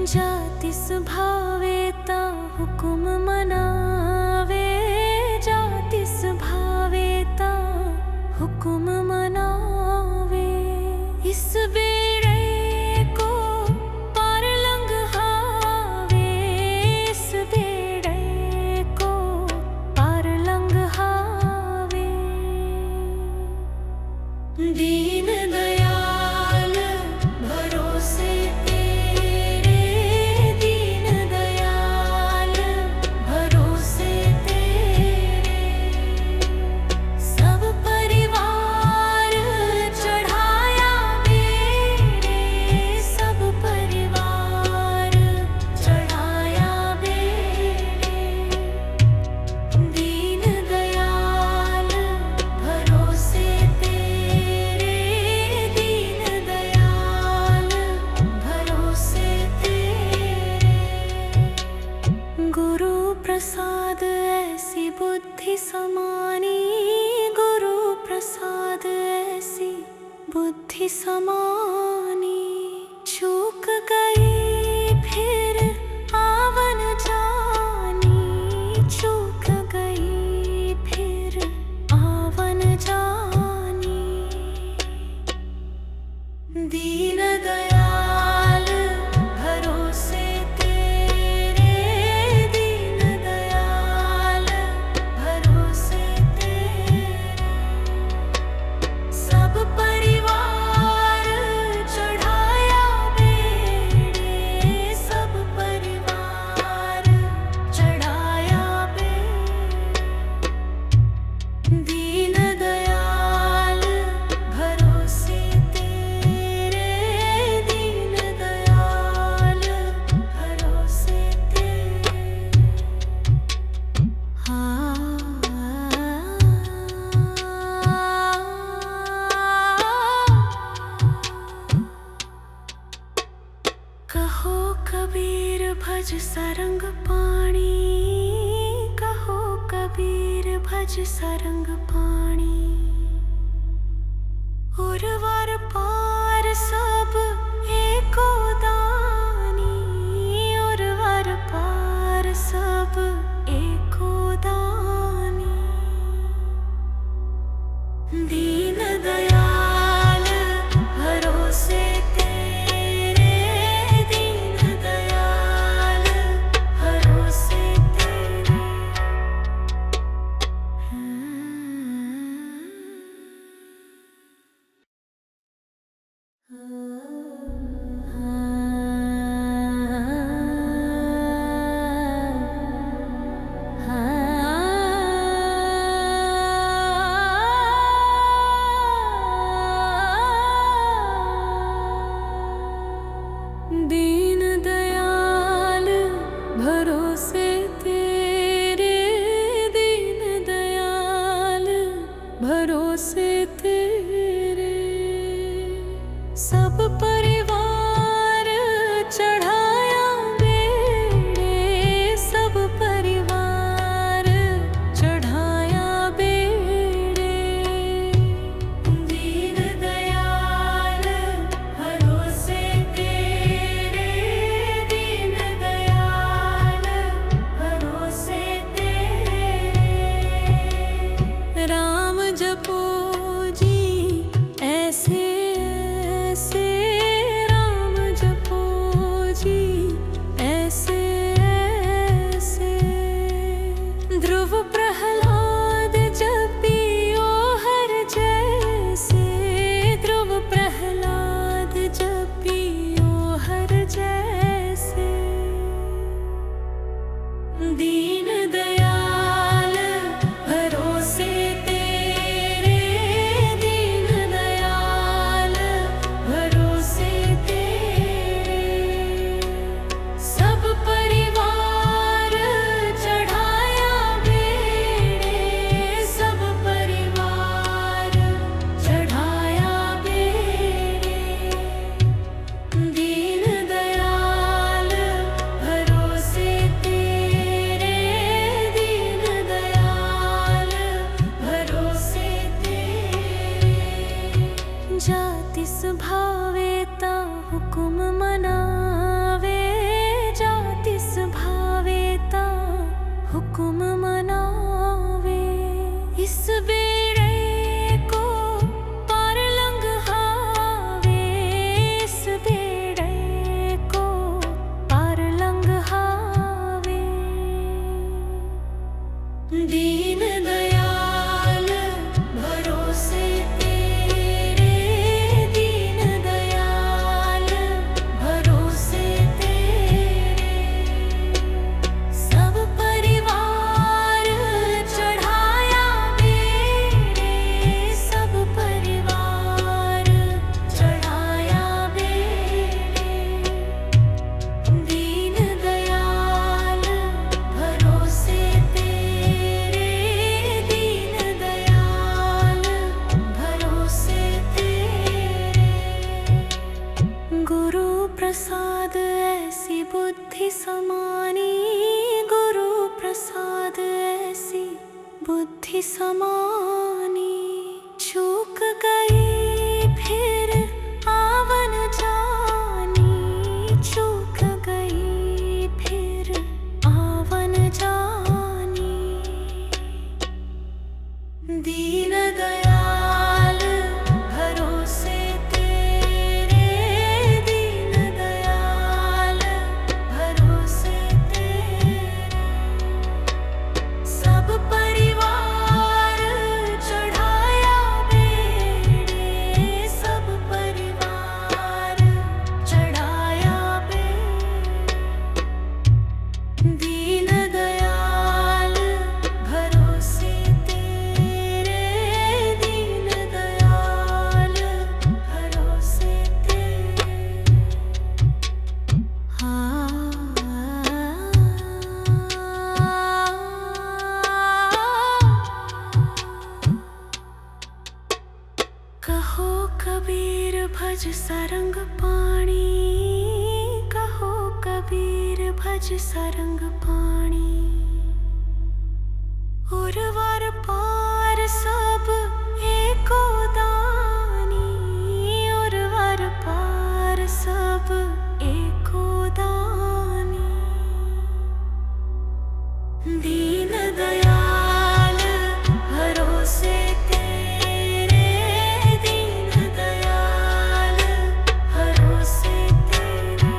जातिस भावेता हुकुम मनावे, जातिस भावेता हुकुम मनावे। इस बेड़े को पार लंघावे, इस बेड़े को पार लंघावे। दीन दयाल भरोसे तेरे, दीन दयाल भरोसे तेरे। सब परिवार चढ़ाया बेड़े, सब परिवार चढ़ाया बेड़े। दीन दयाल भरोसे तेरे, दीन दयाल भरोसे तेरे। गुरु प्रसाद ऐसी बुद्धि समानी, गुरु प्रसाद ऐसी बुद्धि समानी। चूक गई फिर आवन जानी, चूक गई फिर आवन जानी। दीन दयाल भरोसे तेरे, दीन दयाल भरोसे तेरे। सब परिवार चढ़ाया बेड़े, सब परिवार चढ़ाया बेड़े। दीन दयाल भरोसे तेरे, दीन दयाल भरोसे तेरे। कहो कबीर भज सरंग पाणी, कहो कबीर भज सरंग पाणी। उर्वर पार सब एको दानी, उर्वर पार सब एको दानी। दीन दयाल भरोसे तेरे, दीन दयाल भरोसे तेरे। हाँ। बुद्धि समानी, गुरु प्रसाद ऐसी बुद्धि समानी। चूक गई फिर आवन जानी, चूक गई फिर आवन जानी। दीन दयाल भरोसे तेरे, दीन दयाल भरोसे तेरे। सब परिवार चढ़ाया बेड़े, सब परिवार चढ़ाया बेड़े। दीन दयाल भरोसे तेरे, दीन दयाल भरोसे तेरे। कहो कबीर भज सरंग पाणी, कहो कबीर भज सरंग पाणी। उर्वर पार सब एको दानी, उर्वर पार सब एको दानी। दीन दयाल भरोसे तेरे, दीन दयाल भरोसे तेरे।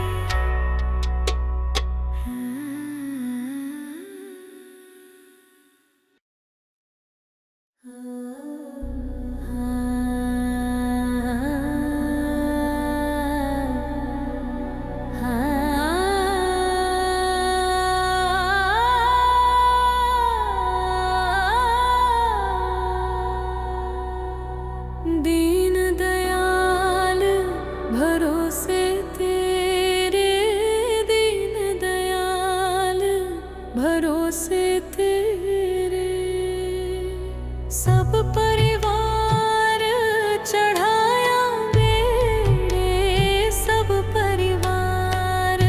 दीन दयाल भरोसे तेरे, दीन दयाल भरोसे तेरे। सब परिवार चढ़ाया बेड़े, सब परिवार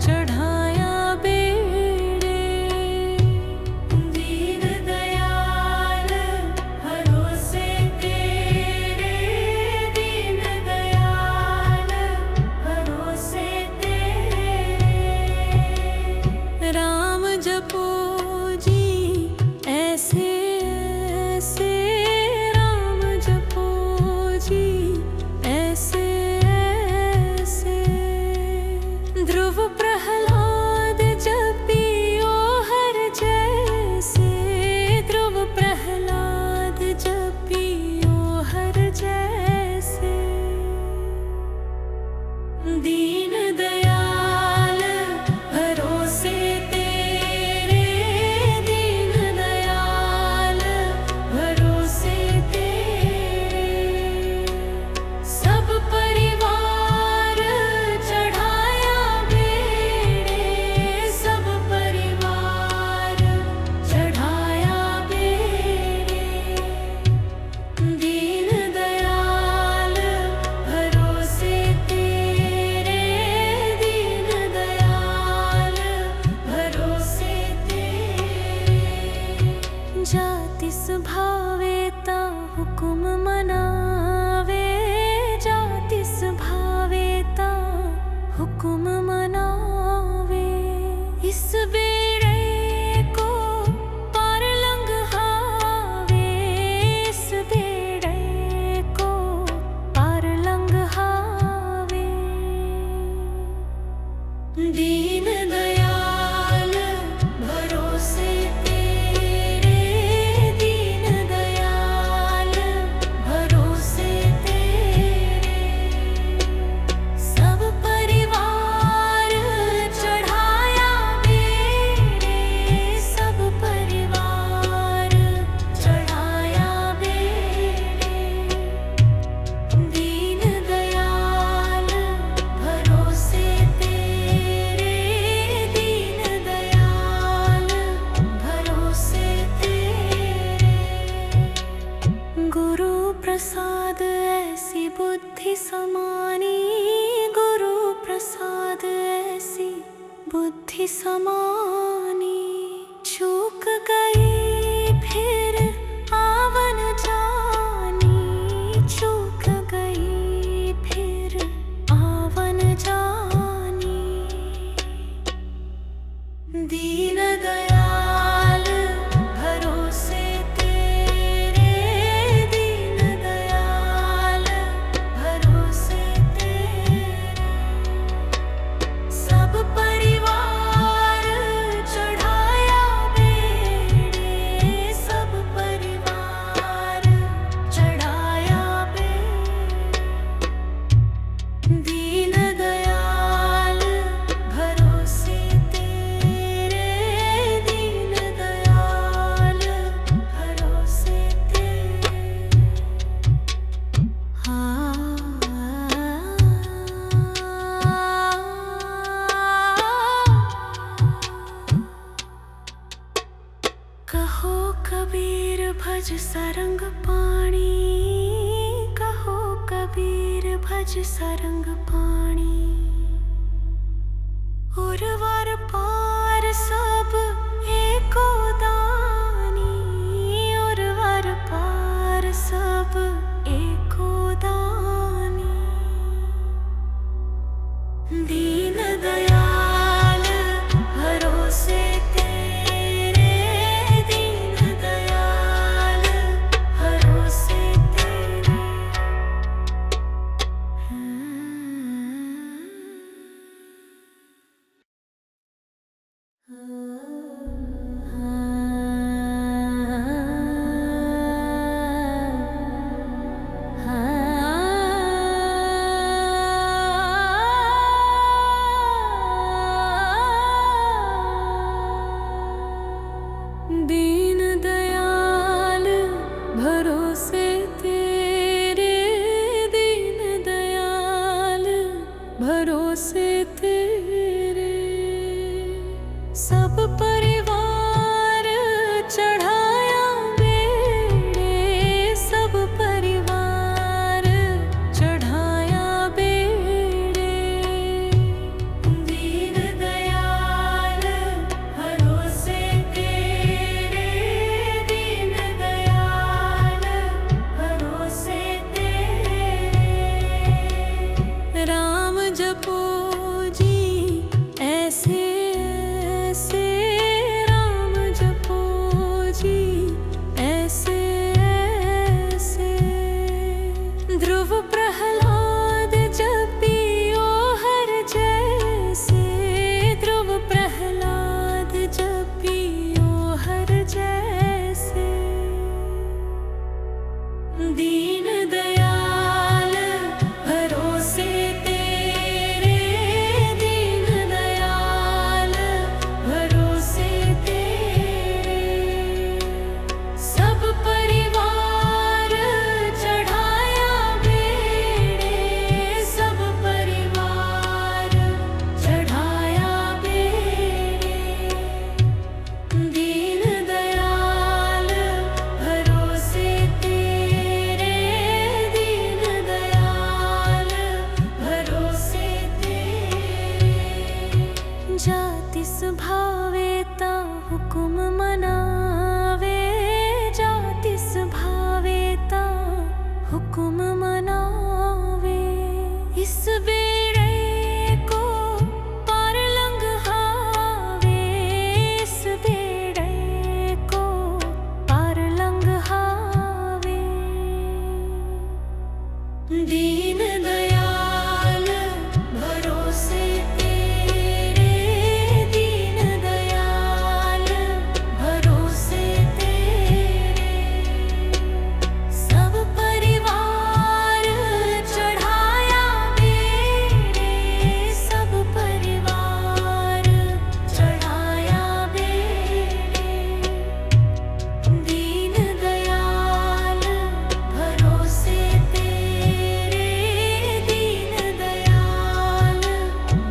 चढ़ाया बेड़े। दीन दयाल भरोसे तेरे, दीन दयाल भरोसे तेरे। राम जपो जी ऐसे ऐसे, राम जपो जी ऐसे ऐसे। ध्रुव प्रहलाद जपियो हर जैसे, ध्रुव प्रहलाद जपियो हर जैसे। दीन दयाल भरोसे तेरे, दीन दयाल भरोसे तेरे। सब परिवार चढ़ाया बेड़े, सब परिवार चढ़ाया बेड़े। दीन दयाल भरोसे तेरे, दीन दयाल भरोसे तेरे। जातिस भावे ता हुकुम मनावे, जातिस भावे ता हुकुम मनावे। इस बेड़े को पार लंघावे, इस बेड़े को पार लंघावे। दीन दयाल भरोसे तेरे, दीन दयाल भरोसे तेरे। सब परिवार चढ़ाया बेड़े, सब परिवार चढ़ाया बेड़े। दीन दयाल भरोसे तेरे, बुद्धि समानी। चूक गई फिर आवन जानी, चूक गई फिर आवन जानी। दीन दयाल भरोसे तेरे, दीन दयाल भरोसे तेरे। सब परिवार चढ़ाया बेड़े, सब परिवार चढ़ाया बेड़े। दीन दयाल भरोसे तेरे, दीन दयाल भरोसे तेरे। कहो कबीर भज सरंग पाणी, कहो कबीर भज सरंग पाणी। उर्वर पार सब एको दानी, उर्वर पार सब एको दानी। दीन दयाल भरोसे तेरे, दीन दयाल भरोसे तेरे। दीन दयाल भरोसे तेरे, दीन दयाल भरोसे तेरे। सब परिवार चढ़ाया बेड़े, सब परिवार चढ़ाया बेड़े। दीन दयाल भरोसे तेरे, दीन दयाल भरोसे तेरे। राम जपो जी ऐसे ऐसे, राम जपो जी ऐसे ऐसे। ध्रुव प्रहलाद जपियो हर जैसे, ध्रुव प्रहलाद जपियो हर जैसे। दीन दयाल भरोसे तेरे, दीन दयाल भरोसे तेरे। सब परिवार चढ़ाया बेड़े, सब परिवार चढ़ाया बेड़े। दीन दयाल भरोसे तेरे, दीन दयाल भरोसे तेरे। जाति स्वभावे ता हुकुम मनावे, जाति स्वभावे ता हुकुम मनावे। इस बेड़े को पार लंघावे, इस बेड़े को पार लंघावे। दीन दयाल भरोसे तेरे, दीन दयाल भरोसे तेरे। सब परिवार चढ़ाया बेड़े, सब परिवार चढ़ाया बेड़े। दीन दयाल भरोसे तेरे, दीन दयाल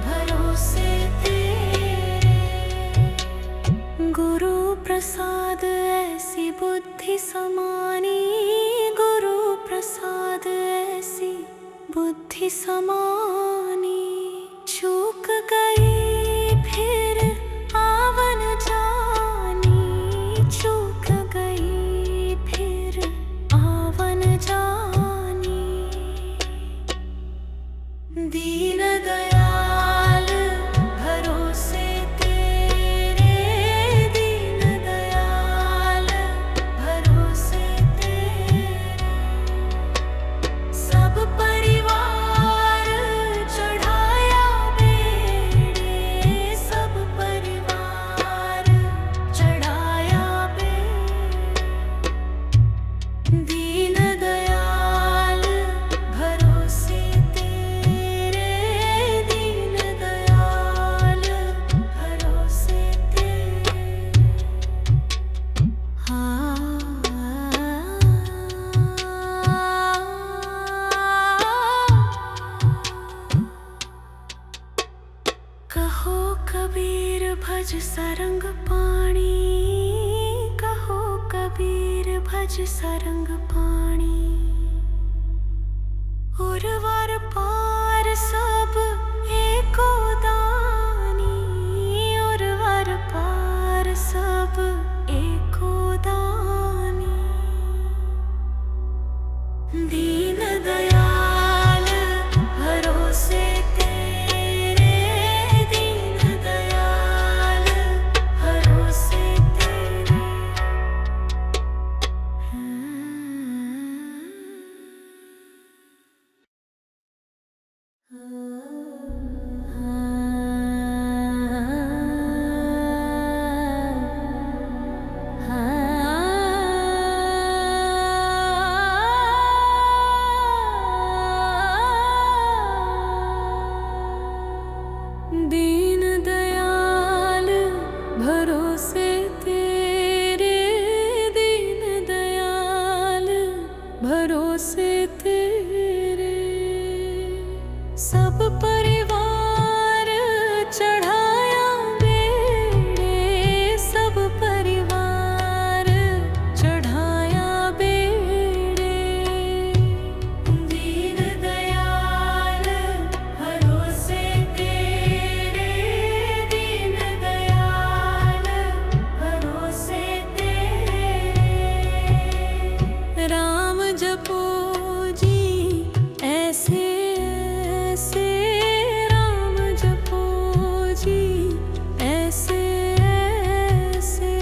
भरोसे तेरे। गुरु प्रसाद ऐसी बुद्धि समानी, गुरु प्रसाद ऐसी बुद्धि समानी। चूक गई फिर कबीर भज सरंग पाणी, कहो कबीर भज सरंग पाणी। उर्वर पार सब एको दानी, उर्वर पार सब एको दानी। दीन दयाल भरोसे तेरे, दीन दयाल भरोसे तेरे। दीन दयाल भरोसे तेरे, दीन दयाल भरोसे तेरे। सब परिवार चढ़ाया बेड़े, सब परिवार चढ़ाया बेड़े। दीन दयाल भरोसे तेरे, दीन दयाल भरोसे तेरे। राम जपो जी ऐसे ऐसे, राम जपो जी ऐसे ऐसे।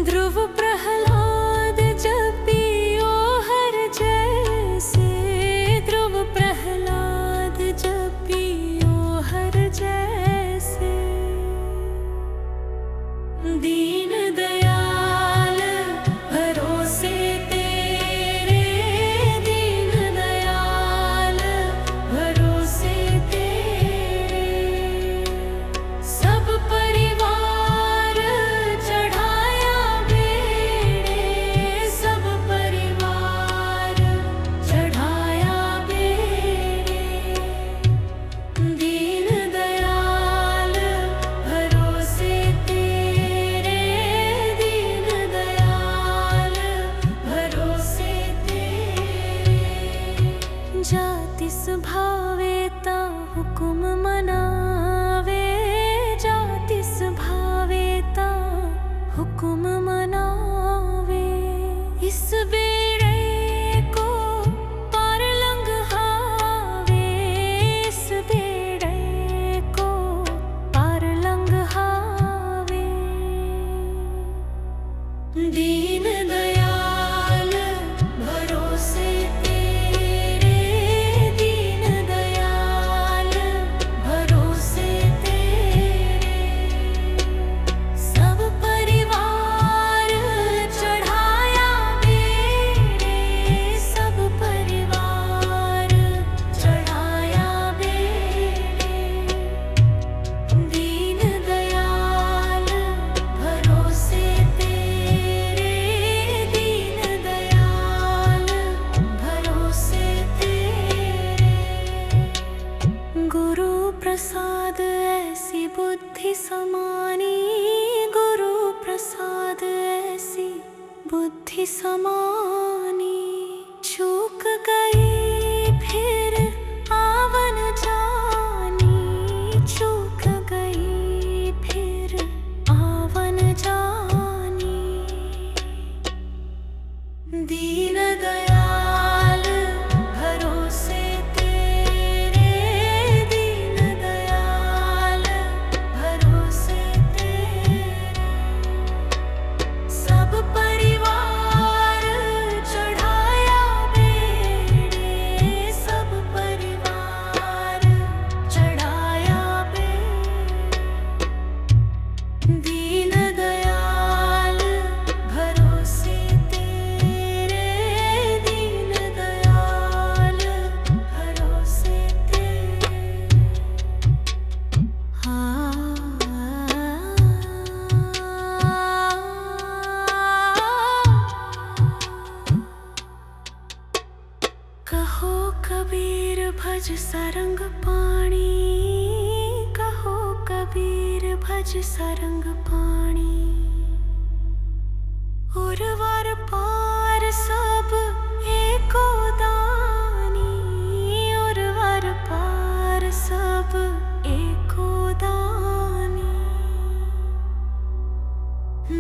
ध्रुव प्रहलाद जपियो हर जैसे, ध्रुव प्रहलाद जपियो हर जैसे। दीन दयाल भरोसे तेरे, दीन दयाल भरोसे तेरे। सब परिवार चढ़ाया बेड़े, सब परिवार चढ़ाया बेड़े। दीन दयाल भरोसे तेरे, दीन दयाल भरोसे तेरे। जाति स्वभावे ता हुकुम मनावे, जाति स्वभावे ता हुकुम मनावे। इस बेड़े को पार लंघावे, इस बेड़े को पार लंघावे। दीन दयाल भरोसे तेरे, दीन दयाल भरोसे तेरे। सब परिवार चढ़ाया बेड़े, सब परिवार चढ़ाया बेड़े। दीन दयाल भरोसे तेरे, दीन दयाल भरोसे तेरे। गुरु प्रसाद ऐसी बुद्धि समानी, गुरु प्रसाद ऐसी बुद्धि समानी। चूक गई फिर आवन जानी, चूक गई फिर आवन जानी। दीन दयाल भरोसे तेरे, दीन दयाल भरोसे तेरे। सब परिवार चढ़ाया बेड़े, सब परिवार चढ़ाया बेड़े। दीन दयाल भरोसे तेरे, दीन दयाल भरोसे तेरे। कहो कबीर भज सरंग पाणी, कहो कबीर भज सरंग पाणी। उर्वर पार सब एको दानी, उर्वर पार सब एको दानी।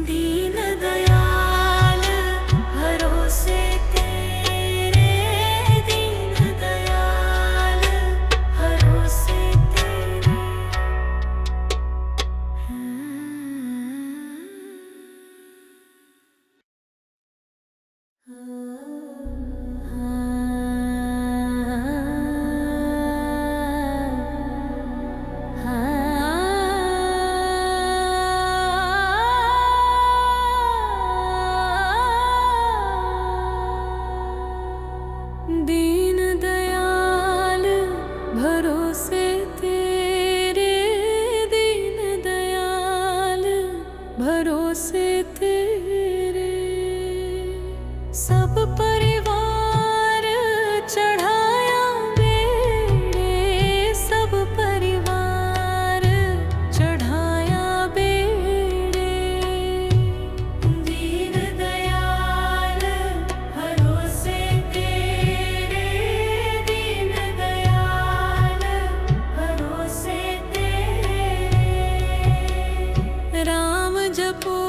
दीन दयाल भरोसे तेरे, दीन दयाल भरोसे तेरे। दीन दयाल भरोसे तेरे, दीन दयाल भरोसे तेरे। सब परिवार चढ़ाया बेड़े, सब परिवार चढ़ाया बेड़े। दीन दयाल भरोसे तेरे, दीन दयाल भरोसे तेरे। राम जपो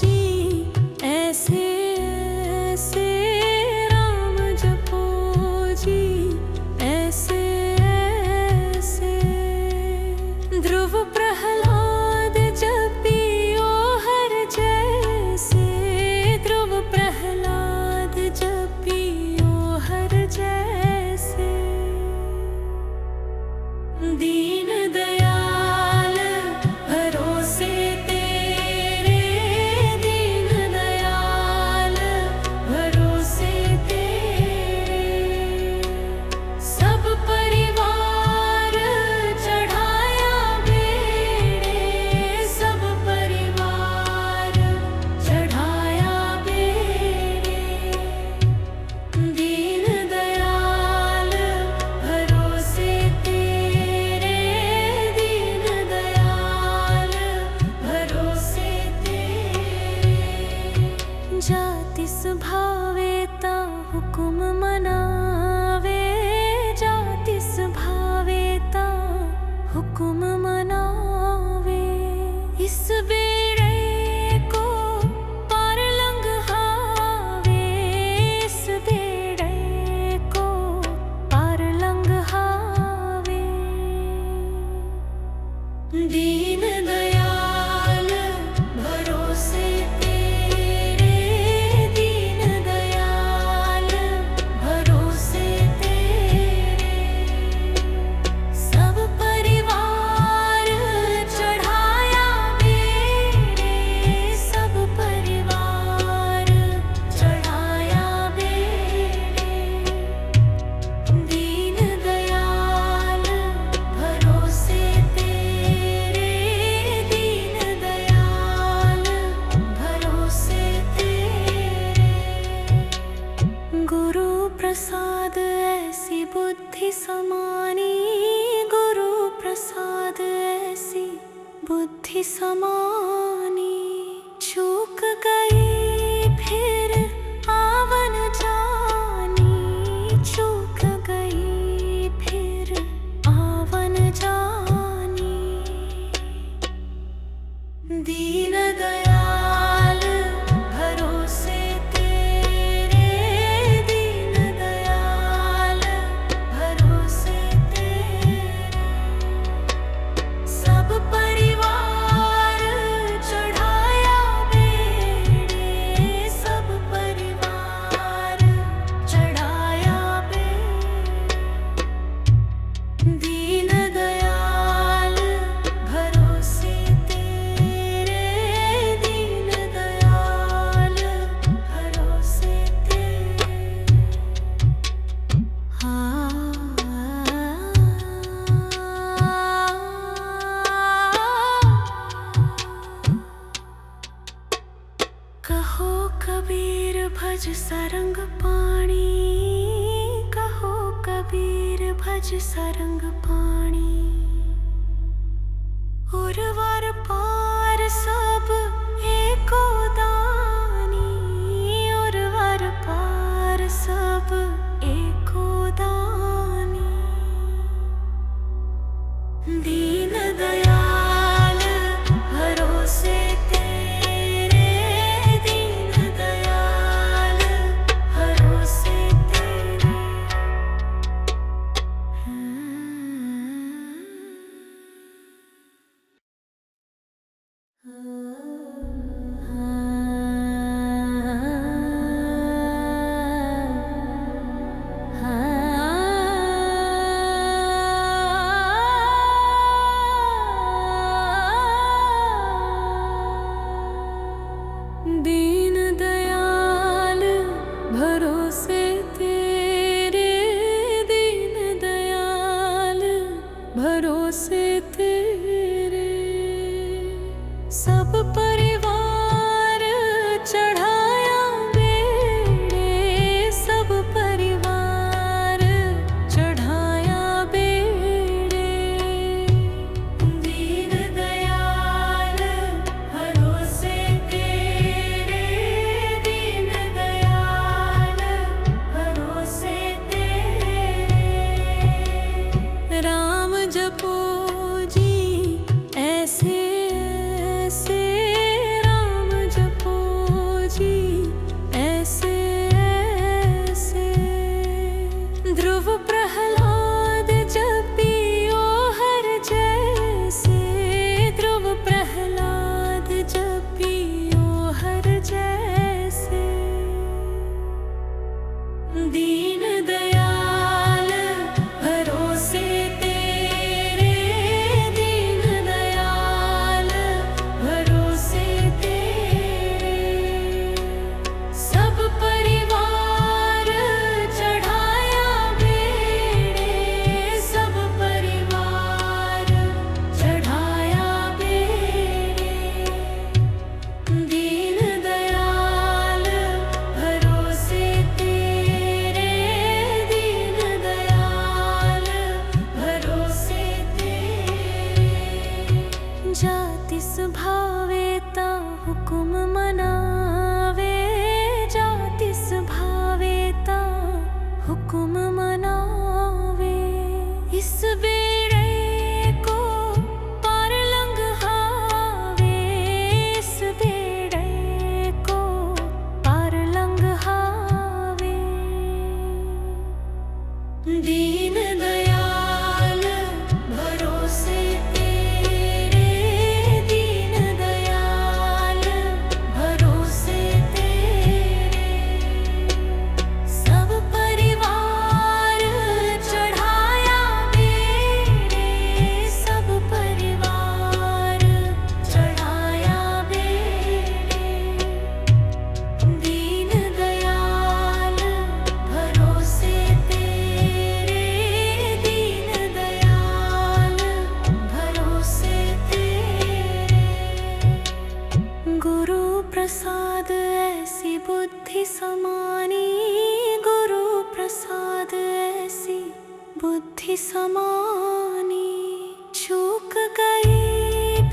जी ऐसे ऐसे, राम जपो जी ऐसे ऐसे। ध्रुव प्रहलाद जपियो हर जैसे, ध्रुव प्रहलाद जपियो हर जैसे। दीन दयाल भरोसे तेरे, दीन दयाल भरोसे तेरे। सब परिवार चढ़ाया बेड़े, सब परिवार चढ़ाया बेड़े। दीन दयाल भरोसे तेरे, दीन दयाल भरोसे तेरे। जातिस भावेता हुकुम मनावे, जातिस भावेता हुकुम मनावे। इस बेड़े को पार लंघावे, इस बेड़े को पार लंघावे। दीन दयाल भरोसे तेरे, दीन दयाल भरोसे तेरे। सब परिवार चढ़ाया बेड़े, सब परिवार चढ़ाया बेड़े। दीन दयाल भरोसे तेरे, दीन दयाल भरोसे तेरे। गुरु प्रसाद ऐसी बुद्धि समानी, गुरु प्रसाद ऐसी बुद्धि समानी। चूक गई फिर आवन जानी, चूक गई फिर आवन जानी। दीन दयाल भरोसे तेरे, दीन दयाल भरोसे तेरे। सब परिवार चढ़ाया बेड़े, सब परिवार चढ़ाया बेड़े। दीन दयाल भरोसे तेरे, दीन दयाल भरोसे तेरे। कहो कबीर भज सरंग पाणी, कहो कबीर भज सरंग पाणी। उर्वर सब परिवार चढ़ाया बेड़े, सब परिवार चढ़ाया बेड़े। दीन दयाल भरोसे तेरे, दीन दयाल भरोसे तेरे। राम जपो जी ऐसे ऐसे, राम जपो जी ऐसे ऐसे। ध्रुव प्रहलाद जपियो हर जैसे, ध्रुव प्रहलाद जपियो हर जैसे। दीन दयाल भरोसे तेरे, दीन दयाल भरोसे तेरे। सब परिवार चढ़ाया बेड़े, सब परिवार चढ़ाया बेड़े। दीन दयाल भरोसे तेरे, दीन दयाल भरोसे तेरे। जाति स्वभावेता हुकुम मनावे, जाति स्वभावेता हुकुम मनावे। इस बेड़े को पार लंघावे, इस बेड़े को पार लंघावे। दीन दयाल भरोसे तेरे, दीन दयाल भरोसे तेरे। सब परिवार चढ़ाया बेड़े, सब परिवार चढ़ाया बेड़े। दीन दयाल भरोसे तेरे, दीन दयाल भरोसे तेरे। गुरु प्रसाद ऐसी बुद्धि समानी, गुरु प्रसाद ऐसी बुद्धि समानी। चूक गई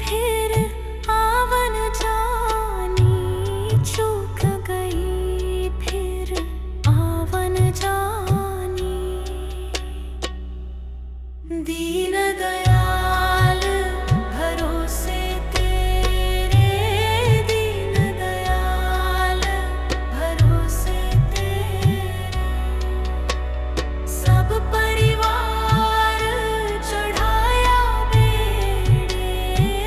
फिर आवन जानी, चूक गई फिर आवन जानी। दीन दयाल भरोसे तेरे, दीन दयाल भरोसे तेरे। सब परिवार चढ़ाया बेड़े,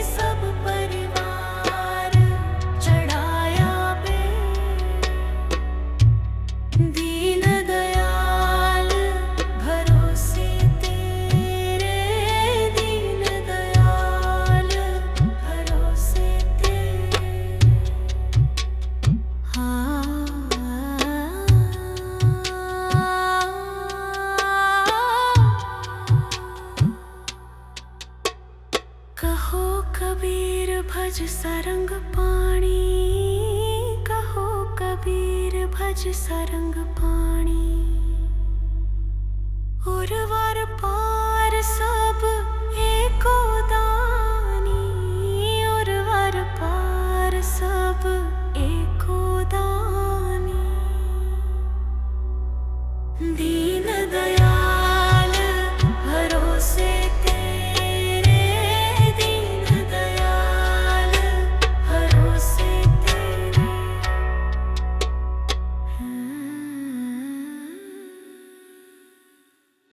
सब परिवार चढ़ाया बेड़े। दीन दयाल भरोसे तेरे, दीन दयाल भरोसे तेरे। कहो कबीर भज सरंग पाणी, कहो कबीर भज सरंग पाणी। उर्वर पार सब एको दानी, उर्वर पार सब एको दानी।